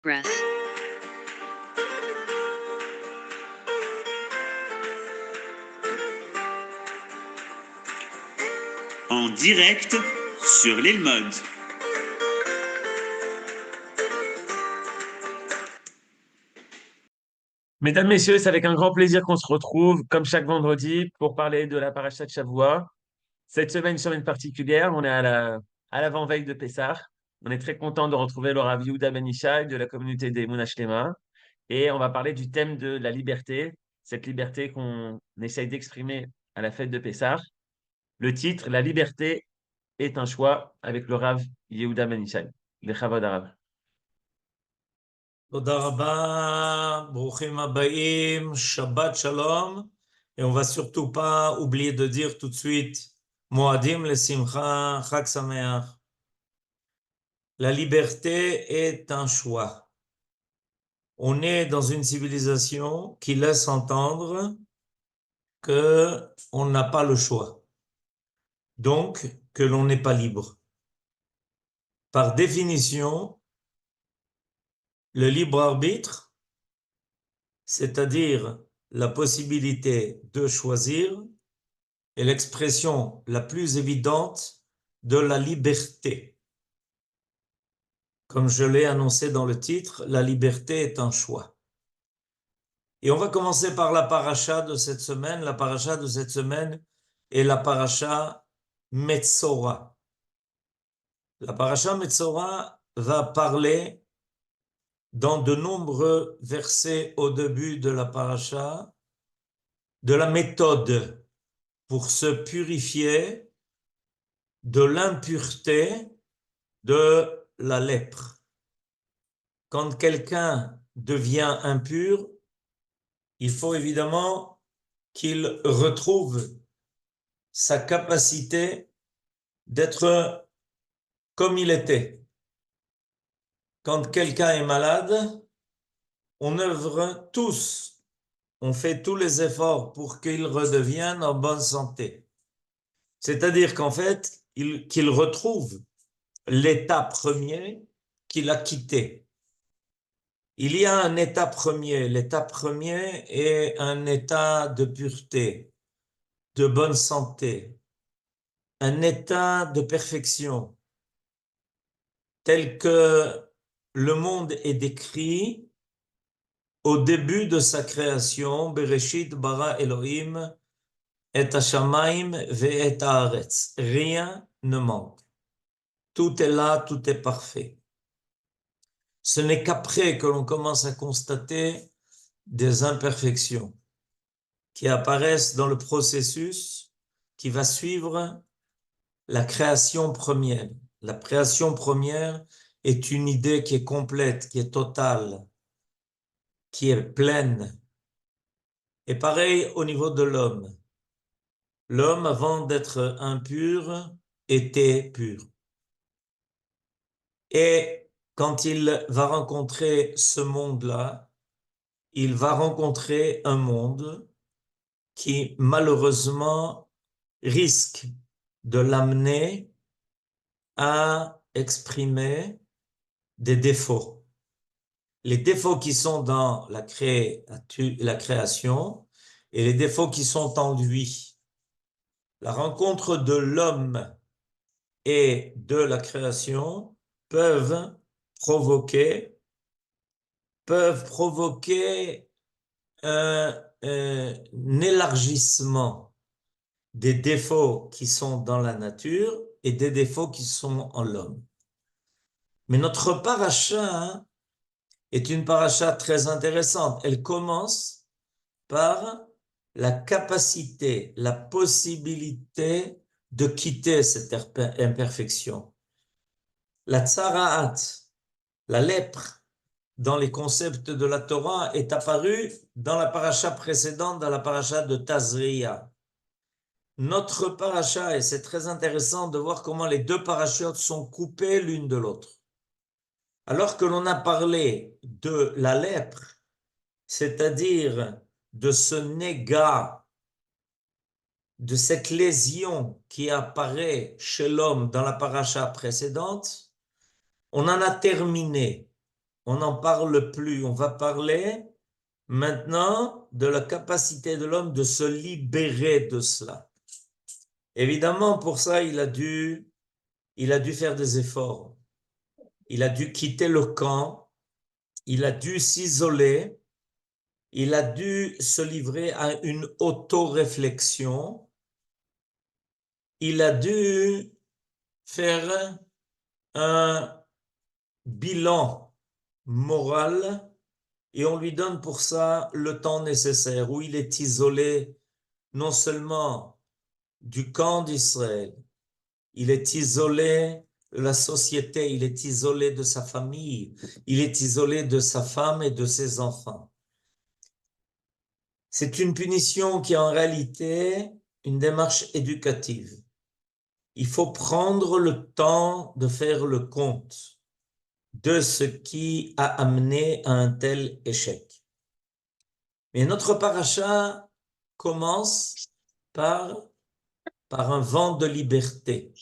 breath. En direct sur l'île Mode. Mesdames, Messieurs, c'est avec un grand plaisir qu'on se retrouve, comme chaque vendredi, pour parler de la paracha de Shavua. Cette semaine, une semaine particulière, on est à l'avant-veille de Pessah. On est très content de retrouver le Rav Yehuda Ben Ishai de la communauté des Emunah Shlema. Et on va parler du thème de la liberté, cette liberté qu'on essaye d'exprimer à la fête de Pessah. Le titre, La liberté est un choix, avec le Rav Yehuda Ben Ishai. Le Chavod Arav. Toda Rabba, Bruchim Habayim, Shabbat Shalom. Et on va surtout pas oublier de dire tout de suite Moadim le Simcha, Chag Sameach. La liberté est un choix. On est dans une civilisation qui laisse entendre que on n'a pas le choix. Donc, que l'on n'est pas libre. Par définition, le libre arbitre, c'est-à-dire la possibilité de choisir, est l'expression la plus évidente de la liberté. Comme je l'ai annoncé dans le titre, la liberté est un choix. Et on va commencer par la paracha de cette semaine. La paracha de cette semaine est la paracha Metzora. La paracha Metzora va parler dans de nombreux versets au début de la paracha de la méthode pour se purifier de l'impureté de la lèpre. Quand quelqu'un devient impur, il faut évidemment qu'il retrouve sa capacité d'être comme il était. Quand quelqu'un est malade, on œuvre tous, on fait tous les efforts pour qu'il redevienne en bonne santé. C'est-à-dire qu'en fait, qu'il retrouve l'état premier qu'il a quitté. Il y a un état premier. L'état premier est un état de pureté, de bonne santé, un état de perfection, tel que le monde est décrit au début de sa création. Bereshit bara Elohim et hashamayim ve'et haaretz. Rien ne manque. Tout est là, tout est parfait. Ce n'est qu'après que l'on commence à constater des imperfections qui apparaissent dans le processus qui va suivre la création première. La création première est une idée qui est complète, qui est totale, qui est pleine. Et pareil au niveau de l'homme. L'homme, avant d'être impur, était pur. Et quand il va rencontrer ce monde-là, il va rencontrer un monde qui, malheureusement, risque de l'amener à exprimer des défauts. Les défauts qui sont dans la création et les défauts qui sont en lui. La rencontre de l'homme et de la création peuvent provoquer un élargissement des défauts qui sont dans la nature et des défauts qui sont en l'homme. Mais notre paracha est une paracha très intéressante. Elle commence par la capacité, la possibilité de quitter cette imperfection. La tsara'at, la lèpre, dans les concepts de la Torah, est apparue dans la paracha précédente, dans la paracha de Tazria. Notre paracha, et c'est très intéressant de voir comment les deux parachutes sont coupés l'une de l'autre. Alors que l'on a parlé de la lèpre, c'est-à-dire de ce négat, de cette lésion qui apparaît chez l'homme dans la paracha précédente, on en a terminé on n'en parle plus. On va parler maintenant de la capacité de l'homme de se libérer de cela. Évidemment, pour ça, il a dû faire des efforts. Il a dû quitter le camp. Il a dû s'isoler. Il a dû se livrer à une auto-réflexion. Il a dû faire un bilan moral et on lui donne pour ça le temps nécessaire où il est isolé non seulement du camp d'Israël, il est isolé de la société, il est isolé de sa famille, il est isolé de sa femme et de ses enfants. C'est une punition qui est en réalité une démarche éducative. Il faut prendre le temps de faire le compte de ce qui a amené à un tel échec. Mais notre paracha commence par un vent de liberté.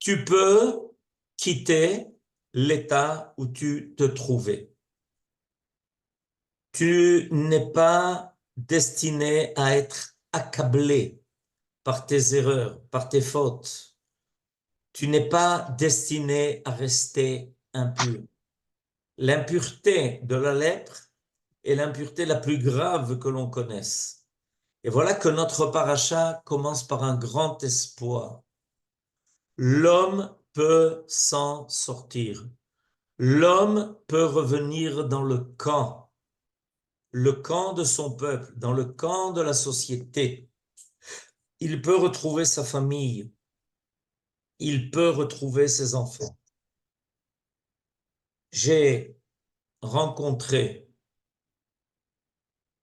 Tu peux quitter l'état où tu te trouvais. Tu n'es pas destiné à être accablé par tes erreurs, par tes fautes. Tu n'es pas destiné à rester impur. L'impureté de la lèpre est l'impureté la plus grave que l'on connaisse. Et voilà que notre paracha commence par un grand espoir. L'homme peut s'en sortir. L'homme peut revenir dans le camp de son peuple, dans le camp de la société. Il peut retrouver sa famille. Il peut retrouver ses enfants. J'ai rencontré,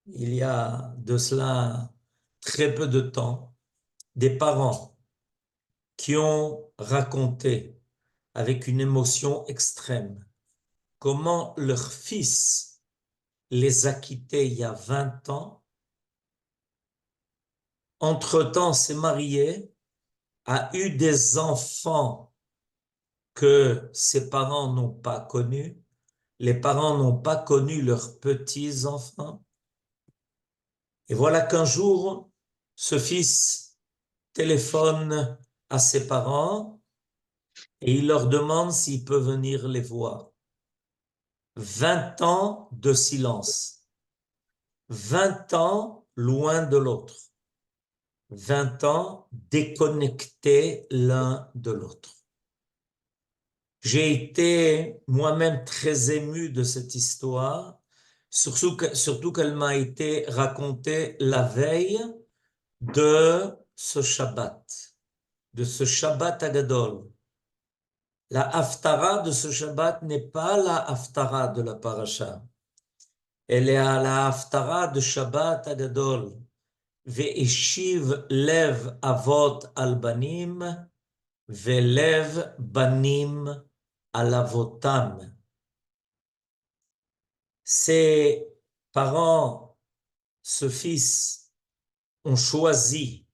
il y a de cela très peu de temps, des parents qui ont raconté avec une émotion extrême comment leur fils les a quittés il y a 20 ans. Entre-temps, s'est marié, a eu des enfants que ses parents n'ont pas connus. Les parents n'ont pas connu leurs petits-enfants. Et voilà qu'un jour, ce fils téléphone à ses parents et il leur demande s'il peut venir les voir. 20 ans de silence. 20 ans loin de l'autre. 20 ans déconnectés l'un de l'autre. J'ai été moi-même très ému de cette histoire, surtout qu'elle m'a été racontée la veille de ce Shabbat Agadol. La Haftara de ce Shabbat n'est pas la Haftara de la Parasha. Elle est à la Haftara de Shabbat Agadol. Ve'eshiv lev avot al banim, ve'lev banim al avotam. Ses parents, ce fils, ont choisi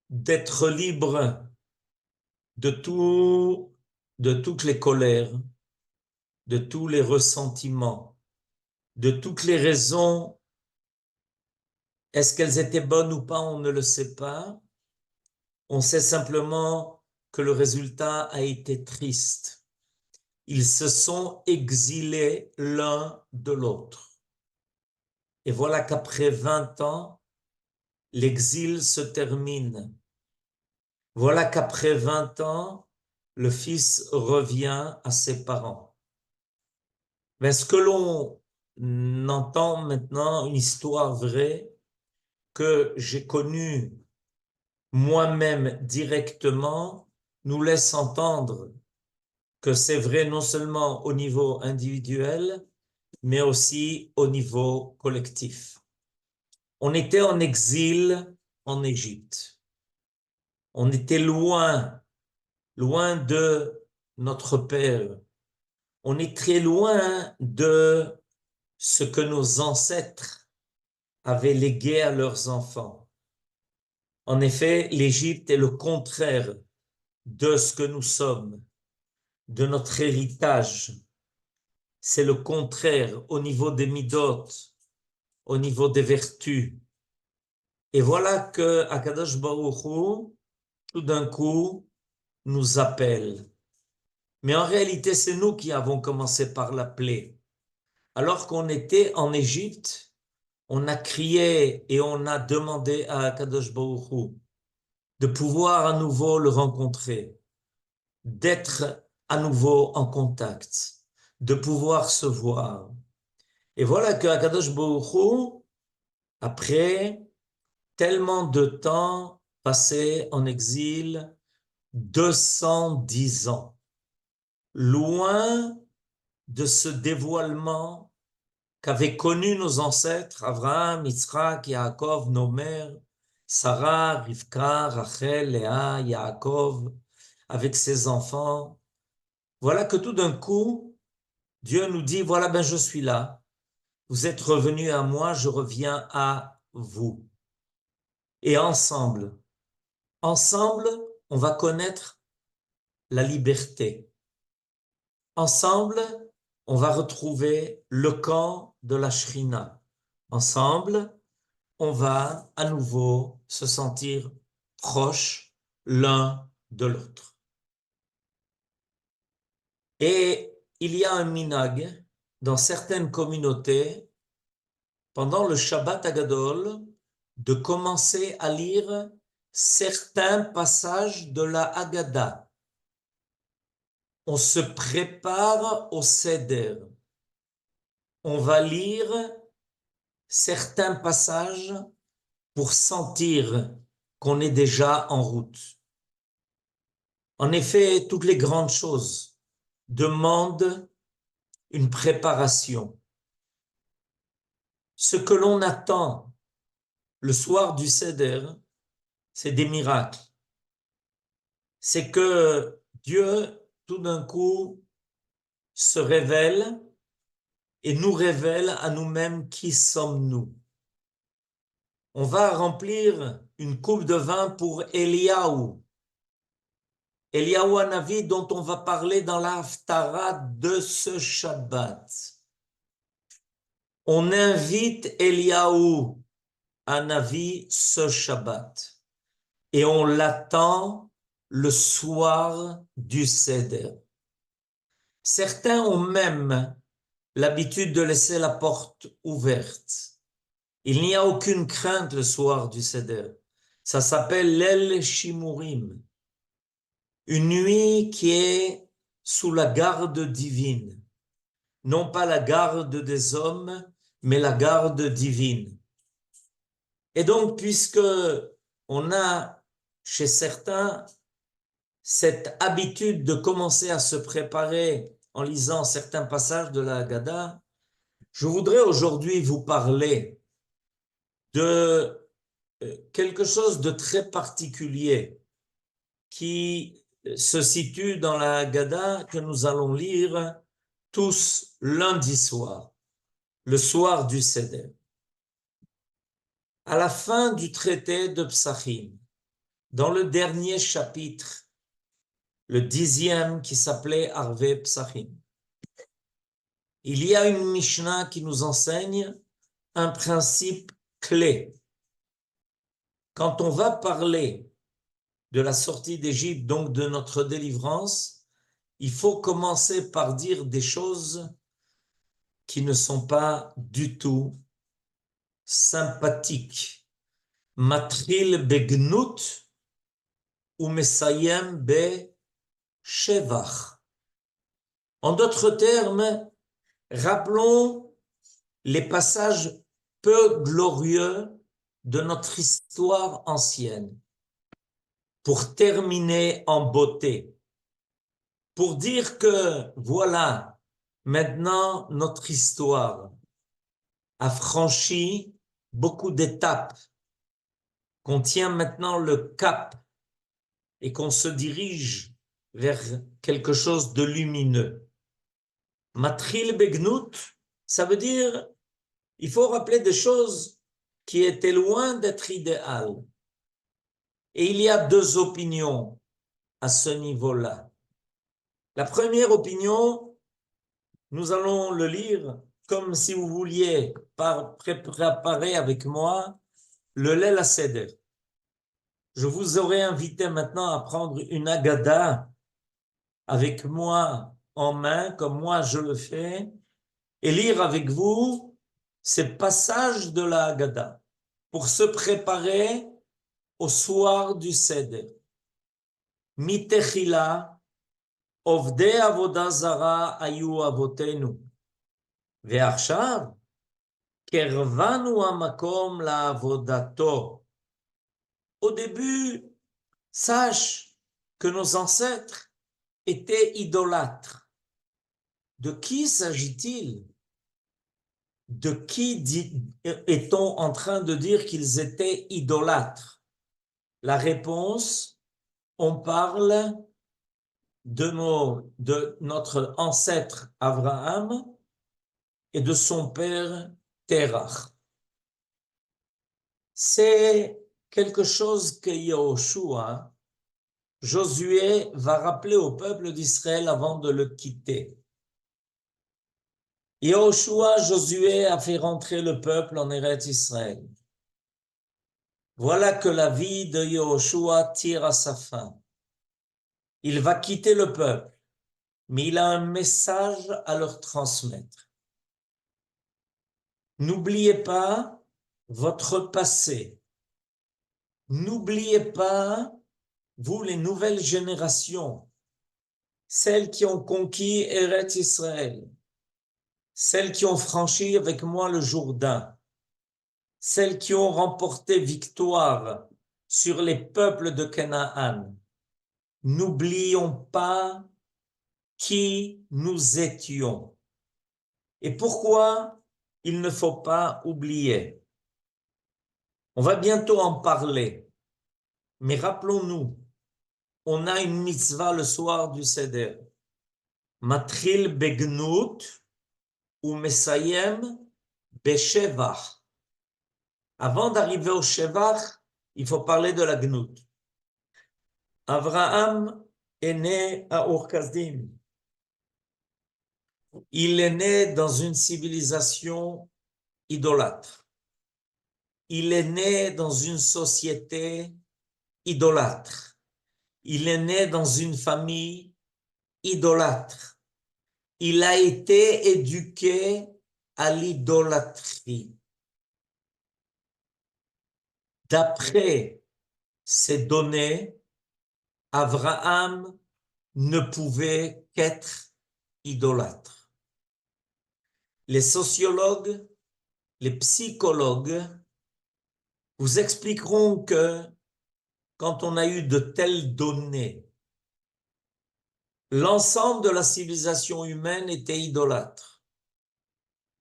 d'être libres de toutes les colères, de tous les ressentiments, de toutes les raisons. Est-ce qu'elles étaient bonnes ou pas? On ne le sait pas. On sait simplement que le résultat a été triste. Ils se sont exilés l'un de l'autre. Et voilà qu'après 20 ans, l'exil se termine. Voilà qu'après 20 ans, le fils revient à ses parents. Mais ce que l'on entend maintenant, une histoire vraie que j'ai connue moi-même directement, nous laisse entendre que c'est vrai non seulement au niveau individuel, mais aussi au niveau collectif. On était en exil en Égypte. On était loin de notre Père. On est très loin de ce que nos ancêtres avaient légué à leurs enfants. En effet, l'Égypte est le contraire de ce que nous sommes, de notre héritage, c'est le contraire au niveau des midot, au niveau des vertus. Et voilà que Akadosh Baruch Hu, tout d'un coup, nous appelle. Mais en réalité, c'est nous qui avons commencé par l'appeler. Alors qu'on était en Égypte, on a crié et on a demandé à Akadosh Baruch Hu de pouvoir à nouveau le rencontrer, d'être à nouveau en contact, de pouvoir se voir. Et voilà que Akadosh Baruch Hu, après tellement de temps passé en exil, 210 ans, loin de ce dévoilement qu'avaient connu nos ancêtres, Abraham, Yitzhak, Yaakov, nos mères, Sarah, Rivka, Rachel, Léa, Yaakov, avec ses enfants. Voilà que tout d'un coup, Dieu nous dit, voilà, ben je suis là. Vous êtes revenus à moi, je reviens à vous. Et ensemble, on va connaître la liberté. Ensemble, on va retrouver le camp de la Shrina. Ensemble, on va à nouveau se sentir proches l'un de l'autre. Et il y a un minhag dans certaines communautés, pendant le Shabbat Hagadol, de commencer à lire certains passages de la Haggadah. On se prépare au Seder. On va lire certains passages pour sentir qu'on est déjà en route. En effet, toutes les grandes choses demandent une préparation. Ce que l'on attend le soir du Seder, c'est des miracles. C'est que Dieu, tout d'un coup, se révèle et nous révèle à nous-mêmes qui sommes-nous. On va remplir une coupe de vin pour Eliaou. Eliaou Hanavi dont on va parler dans la Haftara de ce Shabbat. On invite Eliaou Hanavi ce Shabbat et on l'attend le soir du Seder. Certains ont même l'habitude de laisser la porte ouverte. Il n'y a aucune crainte le soir du Seder. Ça s'appelle l'El Shimurim. Une nuit qui est sous la garde divine. Non pas la garde des hommes, mais la garde divine. Et donc, puisque on a chez certains cette habitude de commencer à se préparer en lisant certains passages de la Haggadah, je voudrais aujourd'hui vous parler de quelque chose de très particulier qui se situe dans la Haggadah que nous allons lire tous lundi soir, le soir du Seder. À la fin du traité de Psachim, dans le dernier chapitre, le 10e qui s'appelait Arve Psachim, il y a une Mishnah qui nous enseigne un principe clé. Quand on va parler de la sortie d'Égypte, donc de notre délivrance, il faut commencer par dire des choses qui ne sont pas du tout sympathiques. Matril begnout ou mesayem be shevach. En d'autres termes, rappelons les passages peu glorieux de notre histoire ancienne pour terminer en beauté, pour dire que voilà, maintenant notre histoire a franchi beaucoup d'étapes, qu'on tient maintenant le cap et qu'on se dirige vers quelque chose de lumineux. Matril begnout, ça veut dire il faut rappeler des choses qui étaient loin d'être idéales. Et il y a deux opinions à ce niveau-là. La première opinion, Nous allons le lire comme si vous vouliez préparer avec moi le Leil HaSeder. Je vous aurais invité maintenant à prendre une Agada avec moi en main, comme moi je le fais, et lire avec vous ces passages de la Haggadah pour se préparer au soir du Seder. Mitechila, Ovdei Avodah Zara ayu avotenu, ve'achshav kervanu hamakom la'avodato. Au début, sache que nos ancêtres étaient idolâtres. De qui s'agit-il? De qui est-on en train de dire qu'ils étaient idolâtres? La réponse, on parle de notre ancêtre Abraham et de son père Terach. C'est quelque chose que Yahushua, Josué, va rappeler au peuple d'Israël avant de le quitter. Yahushua, Josué a fait rentrer le peuple en Eretz Israël. Voilà que la vie de Yahushua tire à sa fin. Il va quitter le peuple, mais il a un message à leur transmettre. N'oubliez pas votre passé. N'oubliez pas, vous les nouvelles générations, celles qui ont conquis Eretz Israël, celles qui ont franchi avec moi le Jourdain, celles qui ont remporté victoire sur les peuples de Canaan. N'oublions pas qui nous étions. Et pourquoi il ne faut pas oublier? On va bientôt en parler, mais rappelons-nous, on a une mitzvah le soir du Seder. Matril begnut ou mesayem beshevach. Avant d'arriver au shevach, il faut parler de la gnut. Abraham est né à Ur-Kasdim. Il est né dans une civilisation idolâtre. Il est né dans une société idolâtre. Il est né dans une famille idolâtre. Il a été éduqué à l'idolâtrie. D'après ces données, Abraham ne pouvait qu'être idolâtre. Les sociologues, les psychologues vous expliqueront que quand on a eu de telles données, l'ensemble de la civilisation humaine était idolâtre.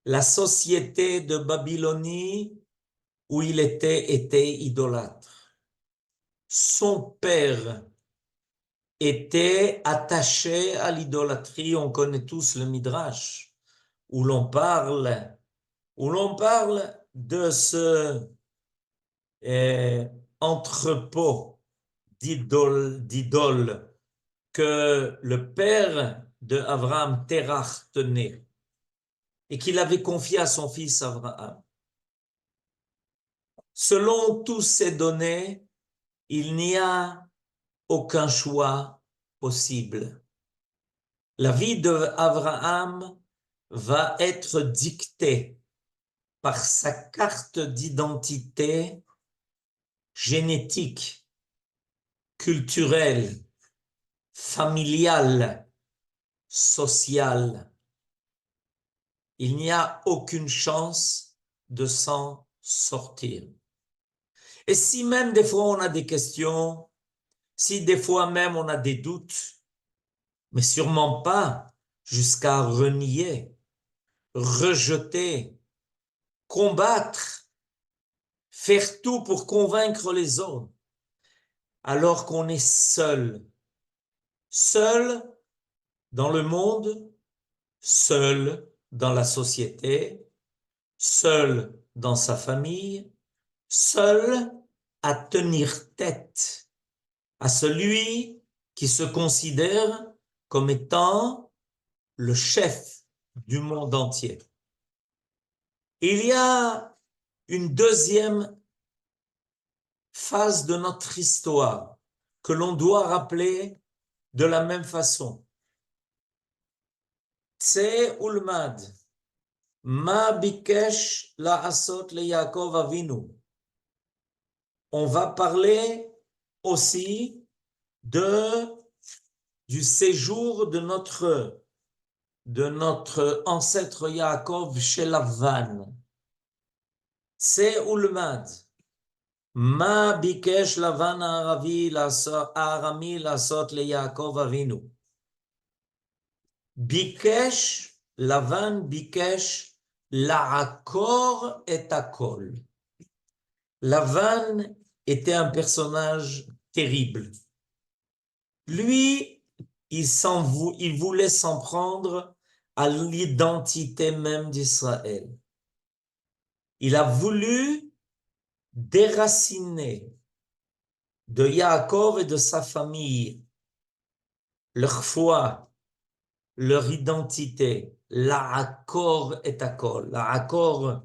La société de Babylonie où il était idolâtre. Son père était attaché à l'idolâtrie. On connaît tous le Midrash où l'on parle de ce entrepôt d'idoles que le père de Abraham, Terach, tenait et qu'il avait confié à son fils Abraham. Selon toutes ces données, il n'y a aucun choix possible. La vie d'Abraham va être dictée par sa carte d'identité génétique, culturelle, familiale, sociale. Il n'y a aucune chance de s'en sortir. Et si même des fois on a des questions, si des fois même on a des doutes, mais sûrement pas jusqu'à renier, rejeter, combattre, faire tout pour convaincre les autres, alors qu'on est seul dans le monde, seul dans la société, seul dans sa famille, seul à tenir tête à celui qui se considère comme étant le chef du monde entier. Il y a une deuxième phase de notre histoire que l'on doit rappeler de la même façon. Tse ulmad, ma bikesh la'asot le Yaakov Avinu. On va parler aussi du séjour de notre ancêtre Yaakov chez Lavan. Tse ulmad. Ma bikesh Lavan Arami lasot le Yaakov Avinu. Bikesh, Lavan bikesh la'akor et akol. Lavan était un personnage terrible. Lui, il voulait s'en prendre à l'identité même d'Israël. Il a voulu déraciner de Yaakov et de sa famille leur foi, leur identité. La'akor et akol. La'akor,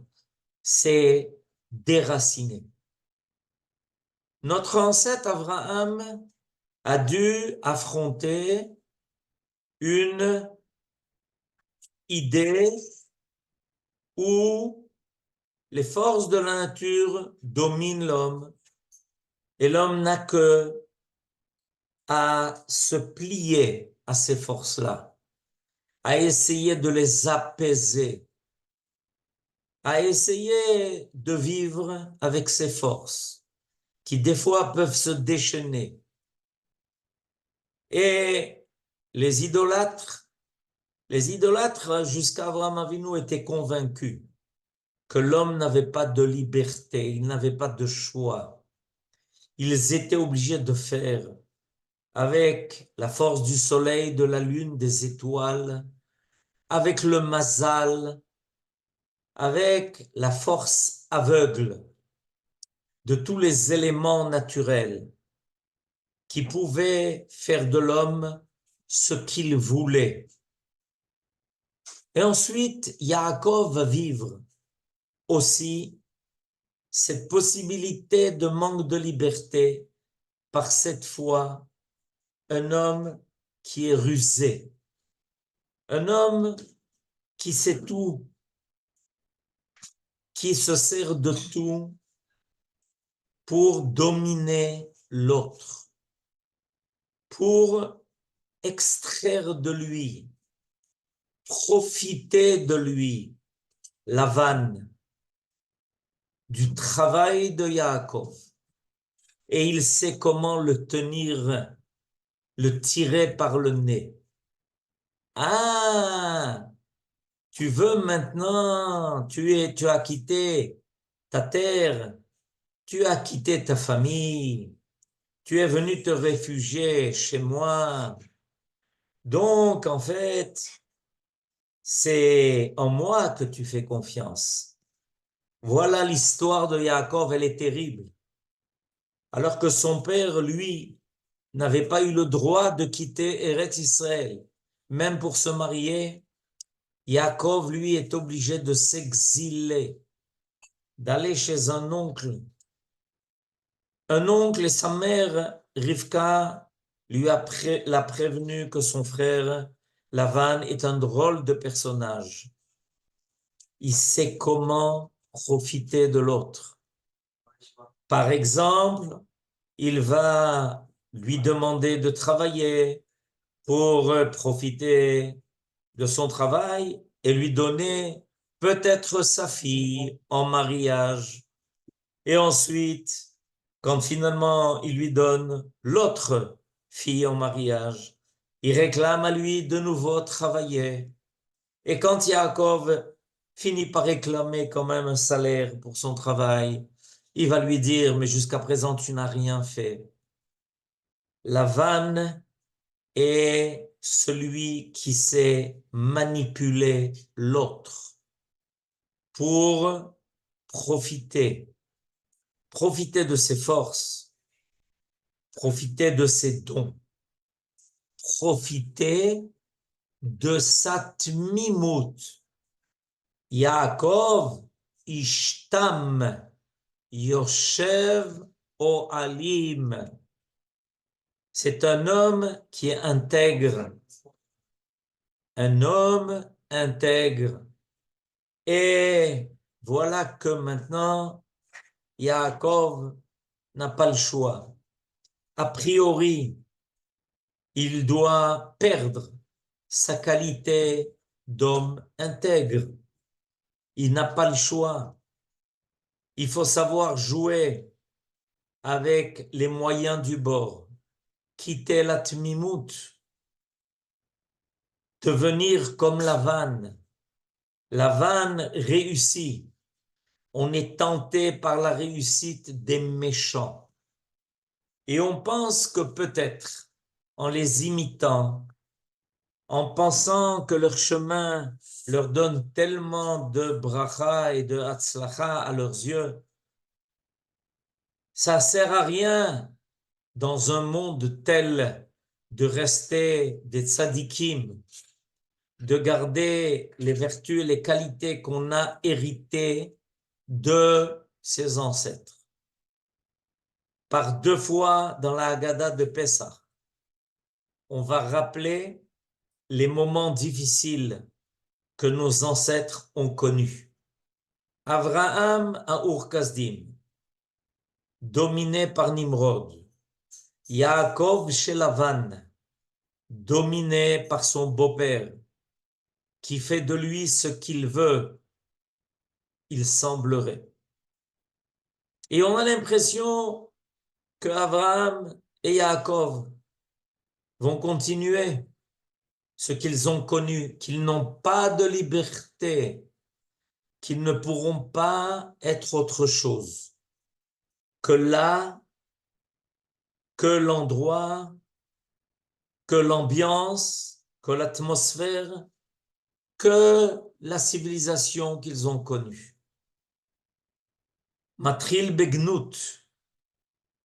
c'est déraciner. Notre ancêtre Abraham a dû affronter une idée où les forces de la nature dominent l'homme et l'homme n'a que à se plier à ces forces-là, à essayer de les apaiser, à essayer de vivre avec ces forces qui des fois peuvent se déchaîner. Et les idolâtres jusqu'à Abraham Avinu étaient convaincus que l'homme n'avait pas de liberté, il n'avait pas de choix. Ils étaient obligés de faire avec la force du soleil, de la lune, des étoiles, avec le mazal, avec la force aveugle de tous les éléments naturels qui pouvaient faire de l'homme ce qu'il voulait. Et ensuite, Yaakov va vivre aussi cette possibilité de manque de liberté par cette fois un homme qui est rusé, un homme qui sait tout, qui se sert de tout pour dominer l'autre, pour extraire de lui, profiter de lui, Lavan, du travail de Yaakov. Et il sait comment le tenir, le tirer par le nez. Ah, tu veux maintenant, tu as quitté ta terre, tu as quitté ta famille, tu es venu te réfugier chez moi. Donc, en fait, c'est en moi que tu fais confiance. Voilà l'histoire de Yaakov, elle est terrible. Alors que son père, lui, n'avait pas eu le droit de quitter Eretz Israël. Même pour se marier, Yaakov, lui, est obligé de s'exiler, d'aller chez un oncle. Un oncle et sa mère, Rivka, l'a prévenu que son frère, Lavan, est un drôle de personnage. Il sait comment profiter de l'autre. Par exemple, il va lui demander de travailler pour profiter de son travail et lui donner peut-être sa fille en mariage. Et ensuite, quand finalement il lui donne l'autre fille en mariage, il réclame à lui de nouveau travailler. Et quand Yaakov finit par réclamer quand même un salaire pour son travail, il va lui dire, mais jusqu'à présent tu n'as rien fait. Lavan est celui qui sait manipuler l'autre pour profiter de ses forces, profiter de ses dons, profiter de sa tmimut. Yaakov ishtam yoshev oalim. C'est un homme qui est intègre. Un homme intègre. Et voilà que maintenant, Yaakov n'a pas le choix. A priori, il doit perdre sa qualité d'homme intègre. Il n'a pas le choix. Il faut savoir jouer avec les moyens du bord, quitter la tmimout, devenir comme la vanne. La vanne réussit. On est tenté par la réussite des méchants. Et on pense que peut-être, en les imitant, en pensant que leur chemin leur donne tellement de bracha et de hatzlacha à leurs yeux, ça sert à rien dans un monde tel de rester des tzadikim, de garder les vertus et les qualités qu'on a héritées de ses ancêtres. Par 2 fois dans la Haggadah de Pessah, on va rappeler les moments difficiles que nos ancêtres ont connus. Abraham à Ur-Kasdim, dominé par Nimrod. Yaakov chez Lavan, dominé par son beau-père, qui fait de lui ce qu'il veut, il semblerait. Et on a l'impression que Abraham et Yaakov vont continuer ce qu'ils ont connu, qu'ils n'ont pas de liberté, qu'ils ne pourront pas être autre chose que là, que l'endroit, que l'ambiance, que l'atmosphère, que la civilisation qu'ils ont connue. Matril Begnout,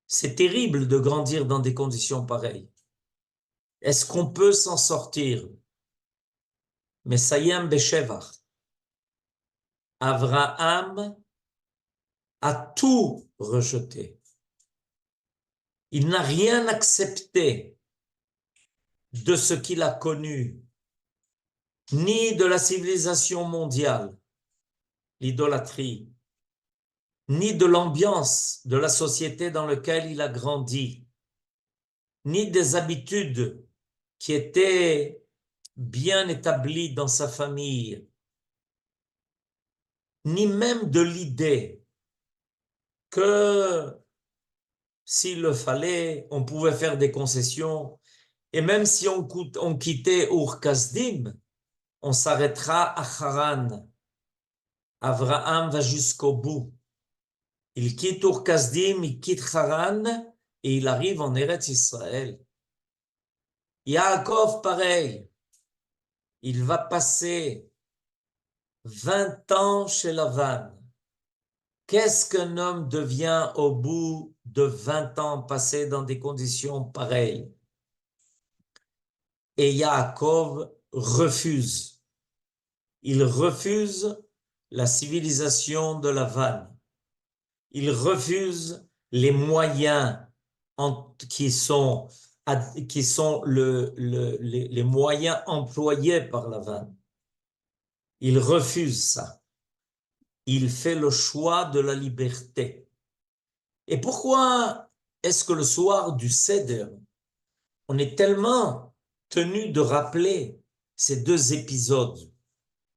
c'est terrible de grandir dans des conditions pareilles. Est-ce qu'on peut s'en sortir? Mesayem Beshevach. Abraham a tout rejeté. Il n'a rien accepté de ce qu'il a connu, ni de la civilisation mondiale, l'idolâtrie, ni de l'ambiance de la société dans laquelle il a grandi, ni des habitudes qui étaient bien établies dans sa famille, ni même de l'idée que s'il le fallait, on pouvait faire des concessions. Et même si on quittait Ur-Kasdim, on s'arrêtera à Haran. Abraham va jusqu'au bout. Il quitte Ur-Kasdim, il quitte Haran et il arrive en Eretz Israël. Yaakov, pareil. Il va passer 20 ans chez Lavan. Qu'est-ce qu'un homme devient au bout de 20 ans passés dans des conditions pareilles? Et Yaakov refuse. Il refuse la civilisation de Lavan. Il refuse les moyens qui sont les moyens employés par Lavan. Il refuse ça. Il fait le choix de la liberté. Et pourquoi est-ce que le soir du Seder, on est tellement tenu de rappeler ces 2 épisodes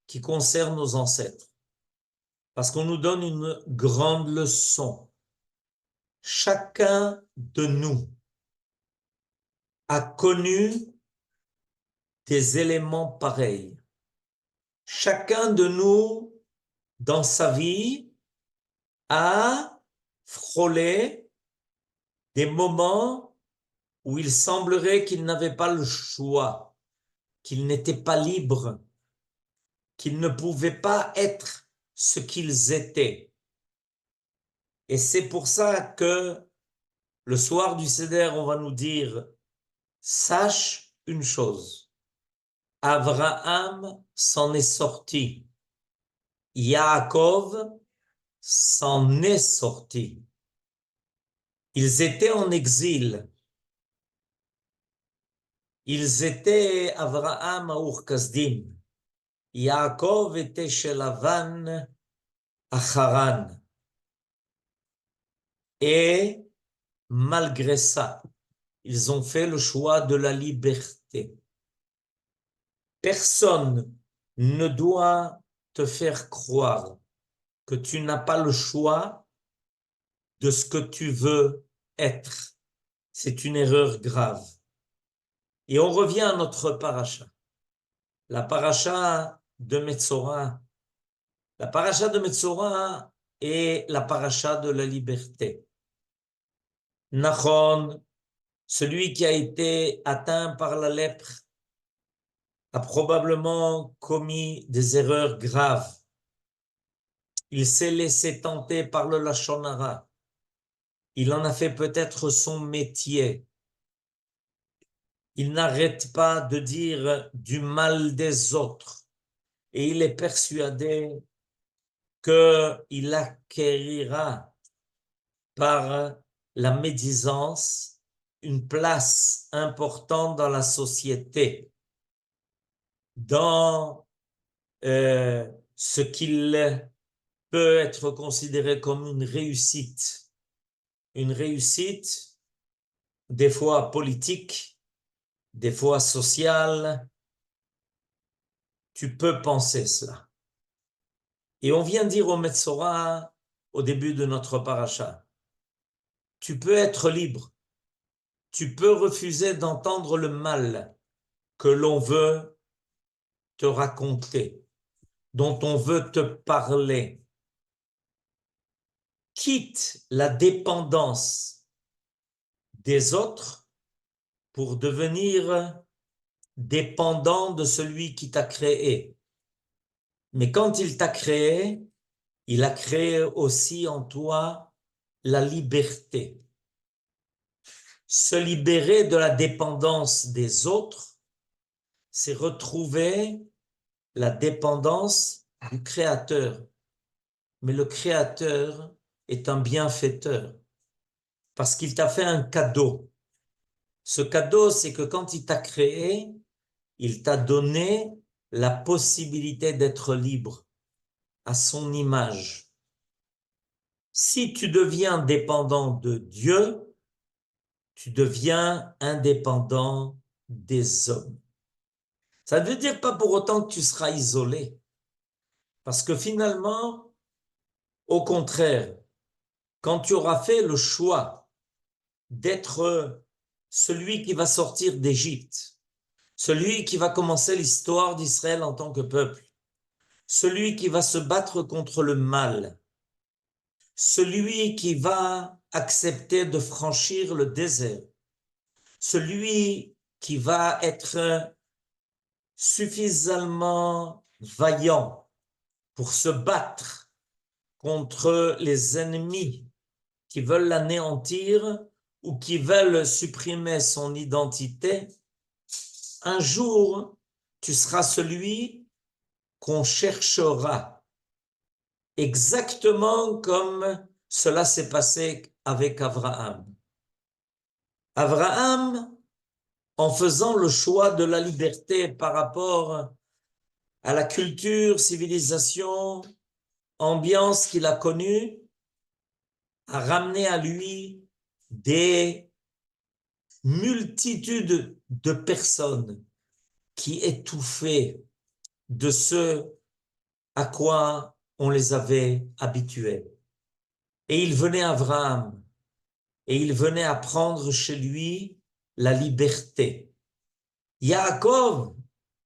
qui concernent nos ancêtres? Parce qu'on nous donne une grande leçon. Chacun de nous a connu des éléments pareils. Chacun de nous, dans sa vie, a frôlé des moments où il semblerait qu'il n'avait pas le choix, qu'il n'était pas libre, qu'il ne pouvait pas être ce qu'ils étaient. Et c'est pour ça que le soir du Seder, on va nous dire, sache une chose, Abraham s'en est sorti. Yaakov s'en est sorti. Ils étaient en exil. Ils étaient Abraham à Ur-Kasdim. Yaakov était chez Lavan à Haran. Et malgré ça, ils ont fait le choix de la liberté. Personne ne doit te faire croire que tu n'as pas le choix de ce que tu veux être. C'est une erreur grave. Et on revient à notre paracha. La paracha de Metzora. La paracha de Metzora est la paracha de la liberté. Nachon, celui qui a été atteint par la lèpre, a probablement commis des erreurs graves. Il s'est laissé tenter par le Lachon Hara. Il en a fait peut-être son métier. Il n'arrête pas de dire du mal des autres. Et il est persuadé qu'il acquérira par la médisance une place importante dans la société, dans ce qu'il peut être considéré comme une réussite des fois politique, des fois sociale. Tu peux penser cela. Et on vient dire au Metzora, au début de notre paracha, tu peux être libre, tu peux refuser d'entendre le mal que l'on veut te raconter, dont on veut te parler. Quitte la dépendance des autres pour devenir dépendant de celui qui t'a créé. Mais quand il t'a créé, il a créé aussi en toi la liberté. Se libérer de la dépendance des autres, c'est retrouver la dépendance du Créateur. Mais le Créateur est un bienfaiteur parce qu'il t'a fait un cadeau. Ce cadeau, c'est que quand il t'a créé, il t'a donné la possibilité d'être libre à son image. Si tu deviens dépendant de Dieu, tu deviens indépendant des hommes. Ça ne veut dire pas pour autant que tu seras isolé. Parce que finalement, au contraire, quand tu auras fait le choix d'être celui qui va sortir d'Égypte, celui qui va commencer l'histoire d'Israël en tant que peuple, celui qui va se battre contre le mal, celui qui va accepter de franchir le désert, celui qui va être suffisamment vaillant pour se battre contre les ennemis qui veulent l'anéantir ou qui veulent supprimer son identité, un jour, tu seras celui qu'on cherchera, exactement comme cela s'est passé avec Abraham. Abraham, en faisant le choix de la liberté par rapport à la culture, civilisation, ambiance qu'il a connue, a ramené à lui des multitudes de personnes qui étouffaient de ce à quoi on les avait habitués. Et il venait Abraham, et il venait apprendre chez lui la liberté. Yaakov,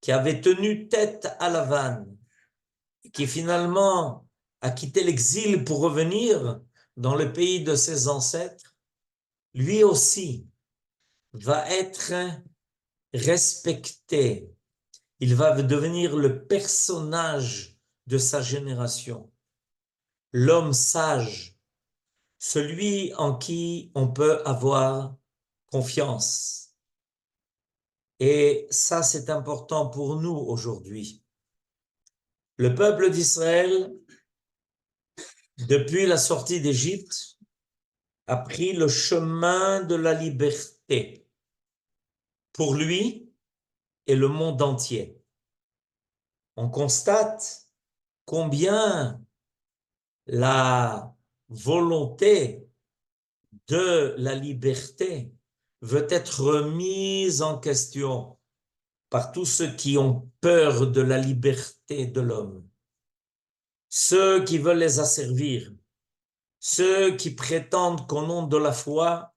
qui avait tenu tête à Lavan, qui finalement a quitté l'exil pour revenir dans le pays de ses ancêtres, lui aussi va être respecté. Il va devenir le personnage de sa génération, l'homme sage, celui en qui on peut avoir confiance. Et ça, c'est important pour nous aujourd'hui. Le peuple d'Israël, depuis la sortie d'Égypte, a pris le chemin de la liberté pour lui et le monde entier. On constate combien la volonté de la liberté veut être remise en question par tous ceux qui ont peur de la liberté de l'homme, ceux qui veulent les asservir, ceux qui prétendent qu'au nom de la foi,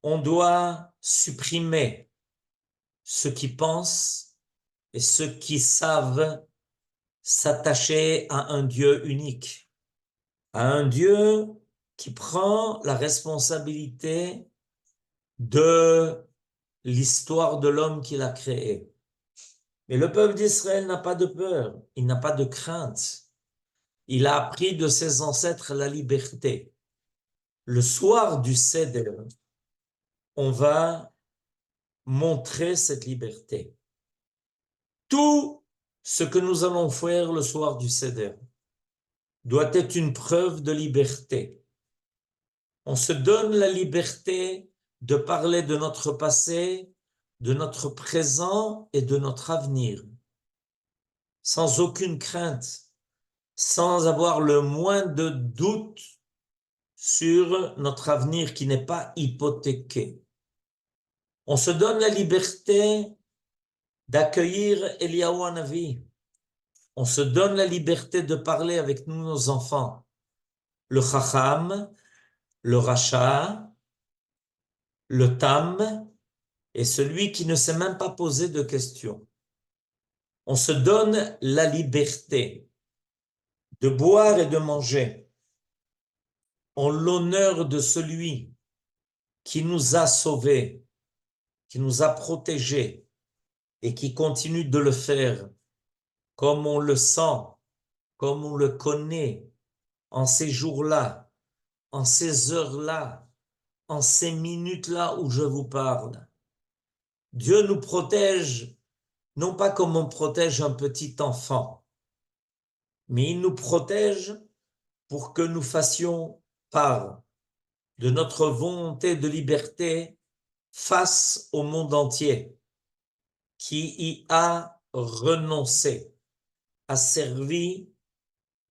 on doit supprimer ceux qui pensent et ceux qui savent s'attacher à un Dieu unique, à un Dieu qui prend la responsabilité de l'histoire de l'homme qu'il a créé. Mais le peuple d'Israël n'a pas de peur, il n'a pas de crainte. Il a appris de ses ancêtres la liberté. Le soir du Seder, on va montrer cette liberté. Tout ce que nous allons faire le soir du Seder doit être une preuve de liberté. On se donne la liberté de parler de notre passé, de notre présent et de notre avenir, sans aucune crainte, sans avoir le moins de doute sur notre avenir qui n'est pas hypothéqué. On se donne la liberté d'accueillir Eliyahu Hanavi. On se donne la liberté de parler avec nous, nos enfants. Le Chacham, le Racha, le Tam et celui qui ne s'est même pas posé de questions. On se donne la liberté de boire et de manger en l'honneur de celui qui nous a sauvés, qui nous a protégés et qui continue de le faire comme on le sent, comme on le connaît, en ces jours-là, en ces heures-là, en ces minutes-là où je vous parle. Dieu nous protège, non pas comme on protège un petit enfant, mais il nous protège pour que nous fassions part de notre volonté de liberté face au monde entier, qui y a renoncé, a servi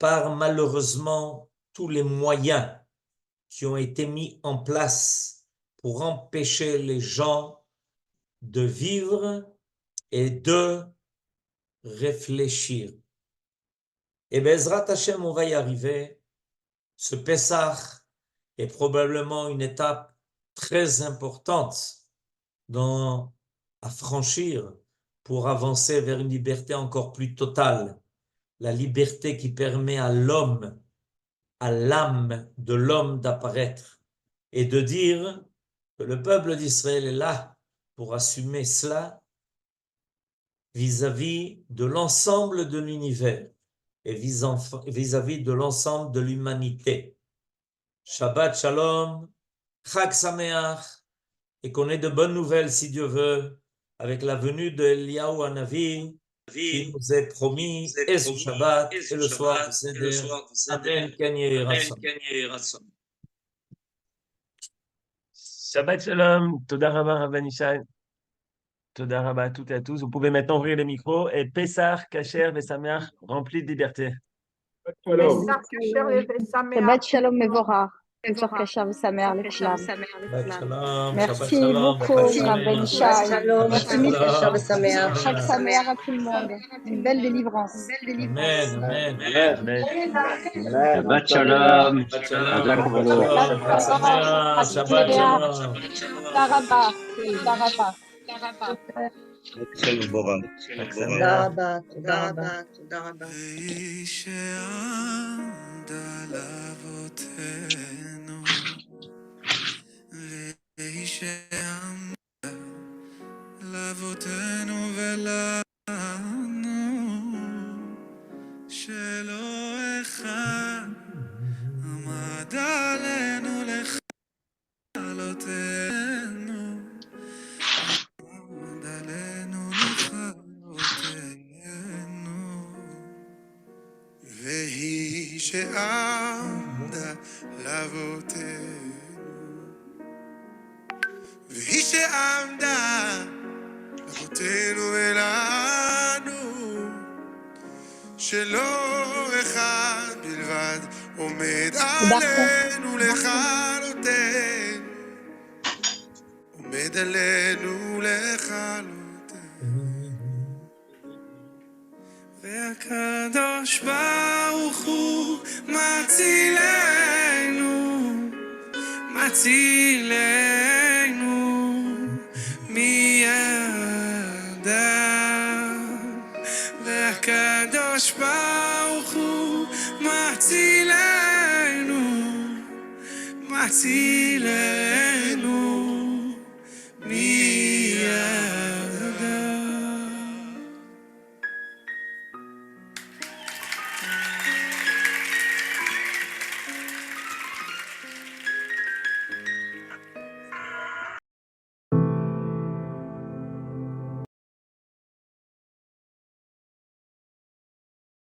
par malheureusement tous les moyens qui ont été mis en place pour empêcher les gens de vivre et de réfléchir. Et Bezrat Hashem, on va y arriver. Ce Pessah est probablement une étape très importante à franchir pour avancer vers une liberté encore plus totale. La liberté qui permet à l'homme, à l'âme de l'homme d'apparaître et de dire que le peuple d'Israël est là pour assumer cela vis-à-vis de l'ensemble de l'univers et vis-à-vis de l'ensemble de l'humanité. Shabbat Shalom, Chag Sameach, et qu'on ait de bonnes nouvelles, si Dieu veut, avec la venue de Eliyahu Hanavi, qui nous est promis, et ce Shabbat, et le soir du Seder. Amen, Ken Yehi Ratzon. Shabbat Shalom, Toda Rabba Rabban Ishai, Toda Rabba à toutes et à tous. Vous pouvez maintenant ouvrir les micros et Pessah, Kacher, Vesamer, rempli de liberté. Shabbat Shalom Mevorach. Pessah Kasher V'Sameach לכולם. Shabbat Shalom, Shabbat Merci Shalom, beaucoup, Shabbat Rabben Shalom. Ishai. Merci mille Shabbat fois. Shalom. Chag Sameach à tout le monde. Une belle délivrance. Amen, amen. Amen. Shabbat Shalom. Shabbat Shalom, Hazak Shabbat Baruch. Shalom, Chag Sameach, Shabbat Shalom. תודה רבה. תודה רבה. Chag Bora. תודה רבה, תודה רבה, תודה רבה. והיא שעמדה לאבותינו, והיא שעמדה לאבותינו ולנו, שלא אחד עמד עלינו לכלותנו, עמד עלינו שעמדה לאבותינו, והיא שעמדה לאבותינו ולנו, שלא אחד בלבד עומד עלינו לכלותנו, עומד עלינו לכלותנו. והקדוש ברוך הוא מצילנו, מצילנו מידם. והקדוש ברוך הוא מצילנו, מצילנו